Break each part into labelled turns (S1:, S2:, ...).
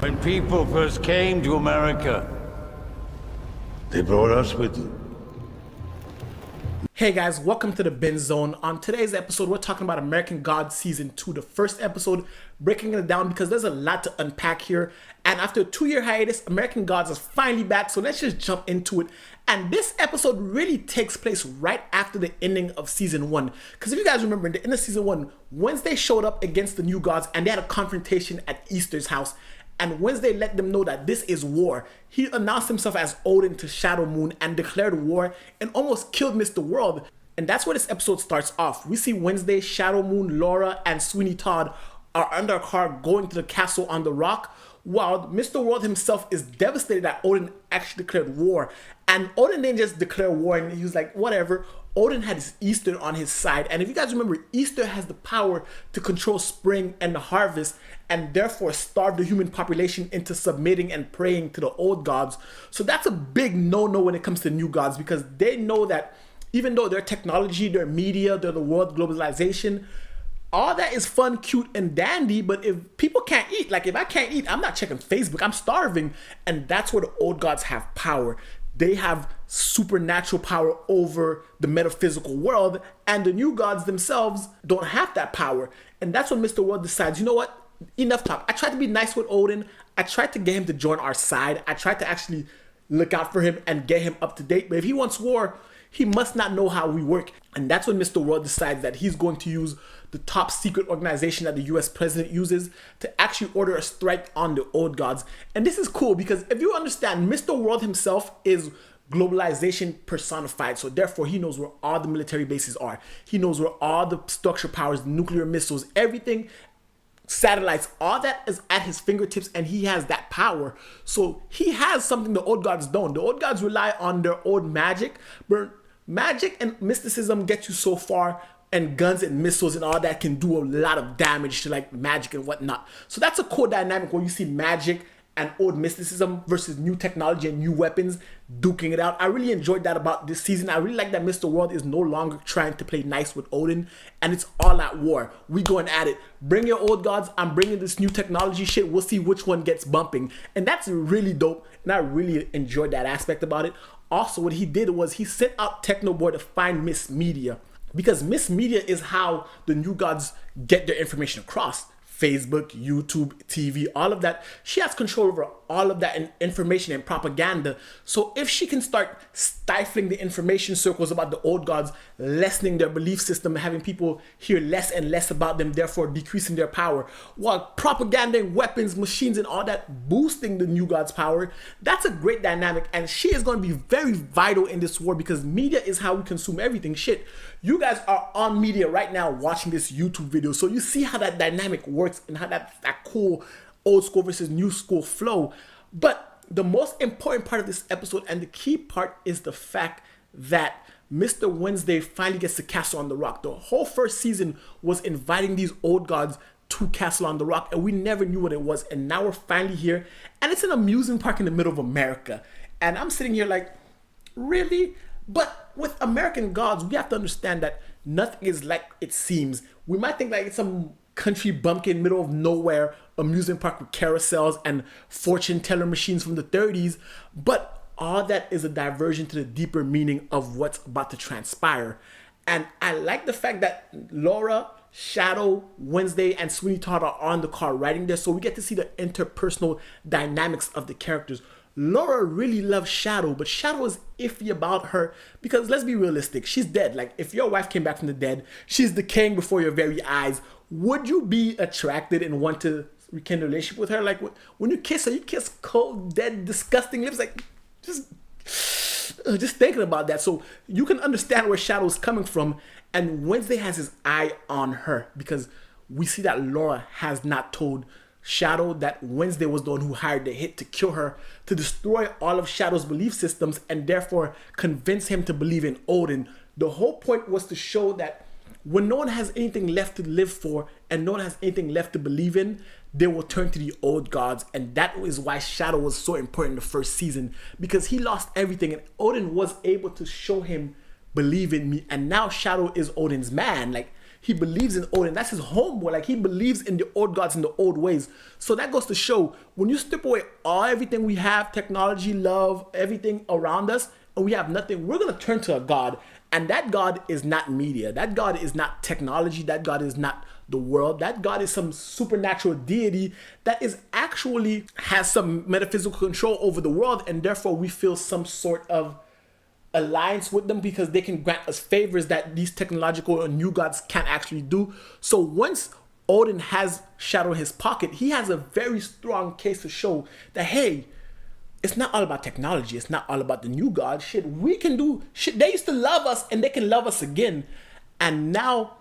S1: When people first came to America, they brought us with them.
S2: Hey guys, welcome to the Bingezone. On today's episode, we're talking about American Gods Season 2, the first episode, breaking it down because there's a lot to unpack here. And after a 2-year hiatus, American Gods is finally back, so let's just jump into it. And this episode really takes place right after the ending of Season 1. Because if you guys remember, in the end of Season 1, Wednesday showed up against the New Gods and they had a confrontation at Easter's house. And Wednesday let them know that this is war. He announced himself as Odin to Shadow Moon and declared war and almost killed Mr. World. And that's where this episode starts off. We see Wednesday, Shadow Moon, Laura, and Sweeney Todd are under a car going to the castle on the rock, while Mr. World himself is devastated that Odin actually declared war. And Odin didn't just declare war and he was like, whatever. Odin had his Easter on his side. And if you guys remember, Easter has the power to control spring and the harvest and therefore starve the human population into submitting and praying to the old gods. So that's a big no-no when it comes to new gods, because they know that even though their technology, their media, their the world globalization, all that is fun, cute, and dandy, but if people can't eat, like if I can't eat, I'm not checking Facebook, I'm starving. And that's where the old gods have power. They have supernatural power over the metaphysical world, and the new gods themselves don't have that power. And that's when Mr. World decides, you know what? Enough talk. I tried to be nice with Odin. I tried to get him to join our side. I tried to actually look out for him and get him up to date. But if he wants war, he must not know how we work. And that's when Mr. World decides that he's going to use the top secret organization that the US president uses to actually order a strike on the old gods. And this is cool because if you understand, Mr. World himself is globalization personified. So therefore, he knows where all the military bases are. He knows where all the structure powers, nuclear missiles, everything, satellites, all that is at his fingertips, and he has that power. So he has something the old gods don't. The old gods rely on their old magic, but magic and mysticism get you so far, and guns and missiles and all that can do a lot of damage to like magic and whatnot. So that's a cool dynamic where you see magic and old mysticism versus new technology and new weapons duking it out. I really enjoyed that about this season. I really like that Mr. World is no longer trying to play nice with Odin, and it's all out war. We going at it. Bring your old gods. I'm bringing this new technology shit. We'll see which one gets bumping. And that's really dope, and I really enjoyed that aspect about it. Also, what he did was he sent out Technoboy to find Miss Media, because Miss Media is how the new gods get their information across. Facebook, YouTube, TV, all of that. She has control over all of that information and propaganda. So if she can start stifling the information circles about the old gods, lessening their belief system, having people hear less and less about them, therefore decreasing their power, while propaganda and weapons, machines, and all that boosting the new gods' power, that's a great dynamic. And she is going to be very vital in this war because media is how we consume everything. Shit, you guys are on media right now watching this YouTube video, so you see how that dynamic works and how that cool old school versus new school flow. But the most important part of this episode and the key part is the fact that Mr. Wednesday finally gets to Castle on the Rock. The whole first season was inviting these old gods to Castle on the Rock, and we never knew what it was. And now we're finally here, and it's an amusement park in the middle of America. And I'm sitting here like, really? But with American gods, we have to understand that nothing is like it seems. We might think like it's some country bumpkin, middle of nowhere amusement park with carousels and fortune teller machines from the 30s, but all that is a diversion to the deeper meaning of what's about to transpire. And I like the fact that Laura, Shadow, Wednesday, and Sweeney Todd are on the car riding there, so we get to see the interpersonal dynamics of the characters. Laura really loves Shadow, but Shadow is iffy about her because let's be realistic, she's dead. Like if your wife came back from the dead, she's decaying before your very eyes. Would you be attracted and want to rekindle a relationship with her? Like when you kiss her, you kiss cold, dead, disgusting lips. Like just thinking about that. So you can understand where Shadow's coming from. And Wednesday has his eye on her because we see that Laura has not told Shadow that Wednesday was the one who hired the hit to kill her, to destroy all of Shadow's belief systems and therefore convince him to believe in Odin. The whole point was to show that when no one has anything left to live for and no one has anything left to believe in, they will turn to the old gods. And that is why Shadow was so important in the first season, because he lost everything and Odin was able to show him, believe in me. And now Shadow is Odin's man. Like he believes in Odin. That's his homeboy. Like, he believes in the old gods and the old ways. So that goes to show, when you strip away everything we have, technology, love, everything around us, and we have nothing, we're going to turn to a god. And that god is not media. That god is not technology. That god is not the world. That god is some supernatural deity that is actually has some metaphysical control over the world, and therefore we feel some sort of alliance with them because they can grant us favors that these technological and new gods can't actually do. So once Odin has Shadow in his pocket, he has a very strong case to show that, hey, it's not all about technology. It's not all about the new god. Shit, we can do shit. They used to love us and they can love us again. And now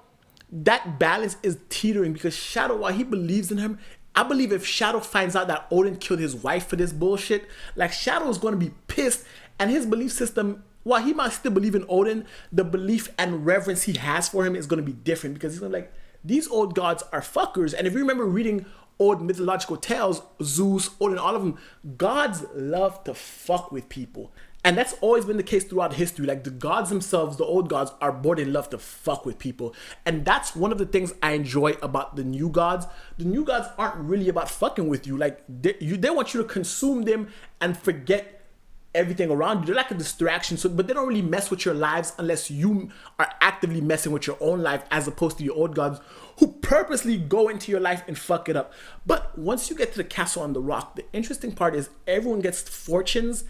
S2: that balance is teetering because Shadow, while he believes in him, I believe if Shadow finds out that Odin killed his wife for this bullshit, like, Shadow is going to be pissed, and his belief system, while he might still believe in Odin, the belief and reverence he has for him is going to be different because he's going to be like, these old gods are fuckers. And if you remember reading old mythological tales, Zeus, Odin, all of them, gods love to fuck with people. And that's always been the case throughout history. Like, the gods themselves, the old gods, are born in love to fuck with people. And that's one of the things I enjoy about the new gods. The new gods aren't really about fucking with you. Like, they want you to consume them and forget everything around you. They're like a distraction, but they don't really mess with your lives unless you are actively messing with your own life, as opposed to your old gods who purposely go into your life and fuck it up. But once you get to the castle on the rock, the interesting part is everyone gets fortunes,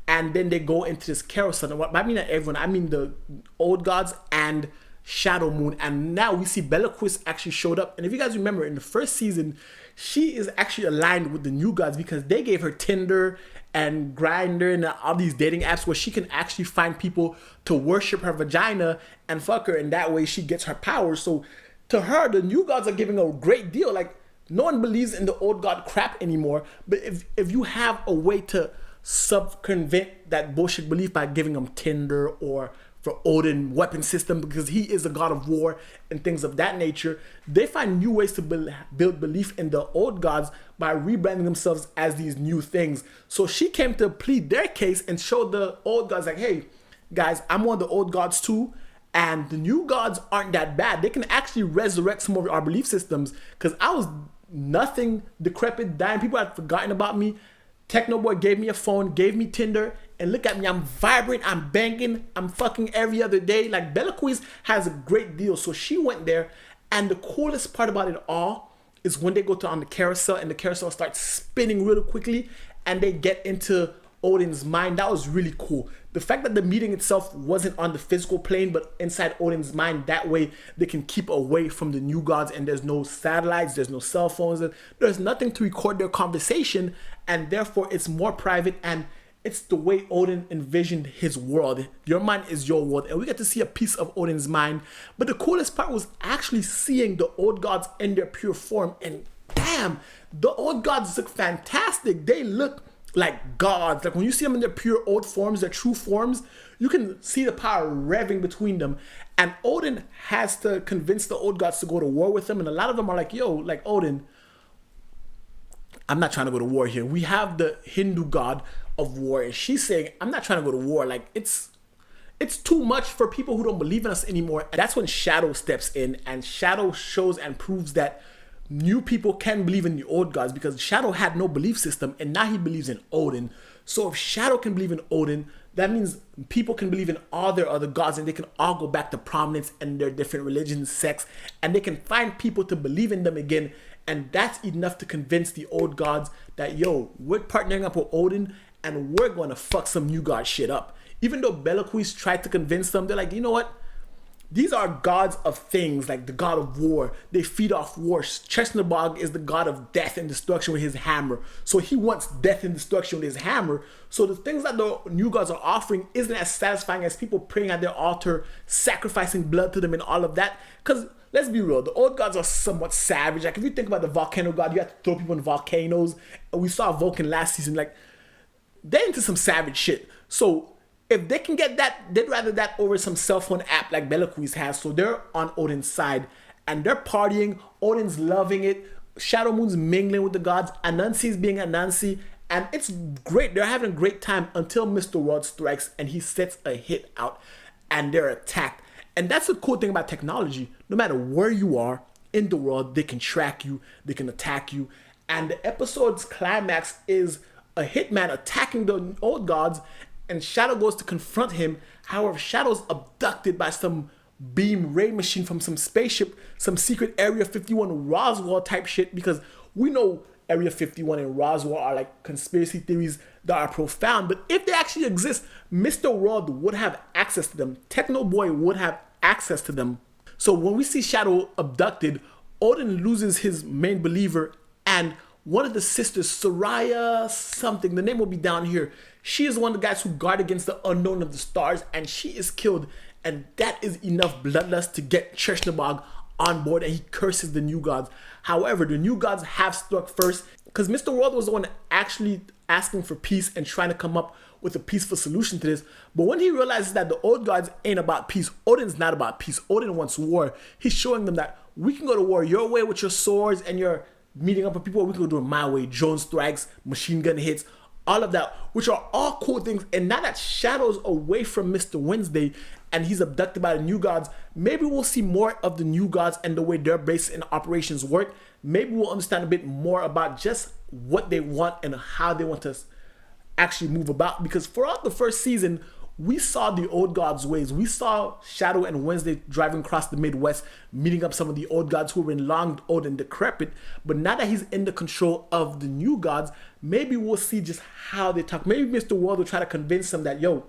S2: and then they go into this carousel. And what I mean, not everyone, I mean the old gods and Shadow Moon. And now we see Bellaquist actually showed up. And if you guys remember, in the first season, she is actually aligned with the new gods because they gave her Tinder and Grindr and all these dating apps where she can actually find people to worship her vagina and fuck her, and that way she gets her power. So to her, the new gods are giving a great deal. Like, no one believes in the old god crap anymore. But if you have a way to circumvent that bullshit belief by giving them Tinder, or for Odin weapon system because he is a god of war and things of that nature, they find new ways to build belief in the old gods by rebranding themselves as these new things. So she came to plead their case and showed the old gods like, hey guys, I'm one of the old gods too, and the new gods aren't that bad. They can actually resurrect some of our belief systems, because I was nothing, decrepit, dying. People had forgotten about me. Techno Boy gave me a phone, gave me Tinder, and look at me, I'm vibrant, I'm banging, I'm fucking every other day. Like, Bellaquist has a great deal. So she went there, and the coolest part about it all is when they go on the carousel, and the carousel starts spinning really quickly, and they get into Odin's mind. That was really cool. The fact that the meeting itself wasn't on the physical plane, but inside Odin's mind, that way they can keep away from the new gods, and there's no satellites, there's no cell phones, there's nothing to record their conversation, and therefore it's more private, and it's the way Odin envisioned his world. Your mind is your world, and we get to see a piece of Odin's mind. But the coolest part was actually seeing the old gods in their pure form, and damn, the old gods look fantastic. They look like gods. Like, when you see them in their pure old forms, their true forms, you can see the power revving between them. And Odin has to convince the old gods to go to war with him, and a lot of them are like, yo, like, Odin, I'm not trying to go to war here. We have the Hindu god of war, and she's saying, I'm not trying to go to war. Like, it's too much for people who don't believe in us anymore. And that's when Shadow steps in, and Shadow shows and proves that new people can believe in the old gods, because Shadow had no belief system, and now he believes in Odin. So if Shadow can believe in Odin, that means people can believe in all their other gods, and they can all go back to prominence in their different religions, sects, and they can find people to believe in them again. And that's enough to convince the old gods that, yo, we're partnering up with Odin, and we're going to fuck some new god shit up. Even though Bellaquist tried to convince them, they're like, you know what? These are gods of things, like the god of war. They feed off war. Chesnabog is the god of death and destruction with his hammer. So he wants death and destruction with his hammer. So the things that the new gods are offering isn't as satisfying as people praying at their altar, sacrificing blood to them and all of that. Because let's be real, the old gods are somewhat savage. Like, if you think about the volcano god, you have to throw people in volcanoes. And we saw Vulcan last season. Like, they're into some savage shit. So if they can get that, they'd rather that over some cell phone app like Bellaquist has. So they're on Odin's side, and they're partying. Odin's loving it. Shadow Moon's mingling with the gods. Anansi's being Anansi, and it's great. They're having a great time until Mr. World strikes, and he sets a hit out, and they're attacked. And that's the cool thing about technology. No matter where you are in the world, they can track you, they can attack you. And the episode's climax is a hitman attacking the old gods, and Shadow goes to confront him. However, Shadow's abducted by some beam ray machine from some spaceship, some secret Area 51 Roswell type shit, because we know Area 51 and Roswell are like conspiracy theories that are profound. But if they actually exist, Mr. World would have access to them. Techno Boy would have access to them. So when we see Shadow abducted, Odin loses his main believer, and one of the sisters, Soraya something, the name will be down here. She is one of the guys who guard against the unknown of the stars, and she is killed. And that is enough bloodlust to get Chernobog on board, and he curses the new gods. However, the new gods have struck first, because Mr. World was the one actually asking for peace and trying to come up with a peaceful solution to this. But when he realizes that the old gods ain't about peace, Odin's not about peace. Odin wants war. He's showing them that we can go to war your way with your swords and your meeting up with people. We can go do it my way. Drone strikes, machine gun hits, all of that, which are all cool things. And now that Shadow's away from Mr. Wednesday and he's abducted by the new gods, maybe we'll see more of the new gods and the way their base and operations work. Maybe we'll understand a bit more about just what they want and how they want to actually move about. Because throughout the first season, we saw the old gods' ways. We saw Shadow and Wednesday driving across the Midwest, meeting up some of the old gods who were long old and decrepit. But now that he's in the control of the new gods, maybe we'll see just how they talk. Maybe Mr. World will try to convince them that, yo,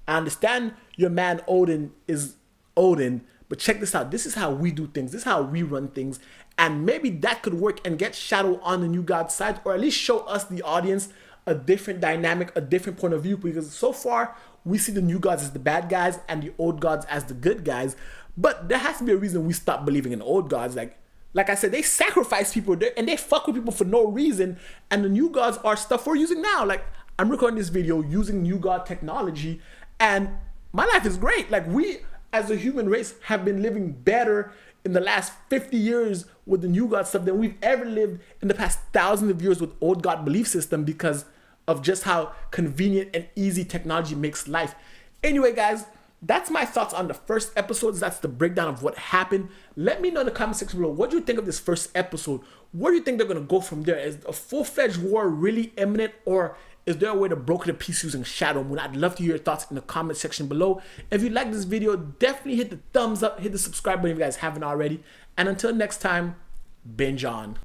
S2: I understand your man Odin is Odin, but check this out. This is how we do things. This is how we run things. And maybe that could work and get Shadow on the new god's side, or at least show us, the audience, a different dynamic, a different point of view. Because so far, we see the new gods as the bad guys and the old gods as the good guys. But there has to be a reason we stop believing in old gods. Like I said, they sacrifice people and they fuck with people for no reason. And the new gods are stuff we're using now. Like, I'm recording this video using new god technology, and my life is great. Like, we as a human race have been living better in the last 50 years with the new god stuff than we've ever lived in the past thousands of years with old god belief system, because of just how convenient and easy technology makes life. Anyway, guys, that's my thoughts on the first episodes. That's the breakdown of what happened. Let me know in the comment section below, what do you think of this first episode? Where do you think they're gonna go from there? Is a full-fledged war really imminent, or is there a way to broker the peace using Shadow Moon? I'd love to hear your thoughts in the comment section below. If you like this video, definitely hit the thumbs up, hit the subscribe button if you guys haven't already. And until next time, binge on.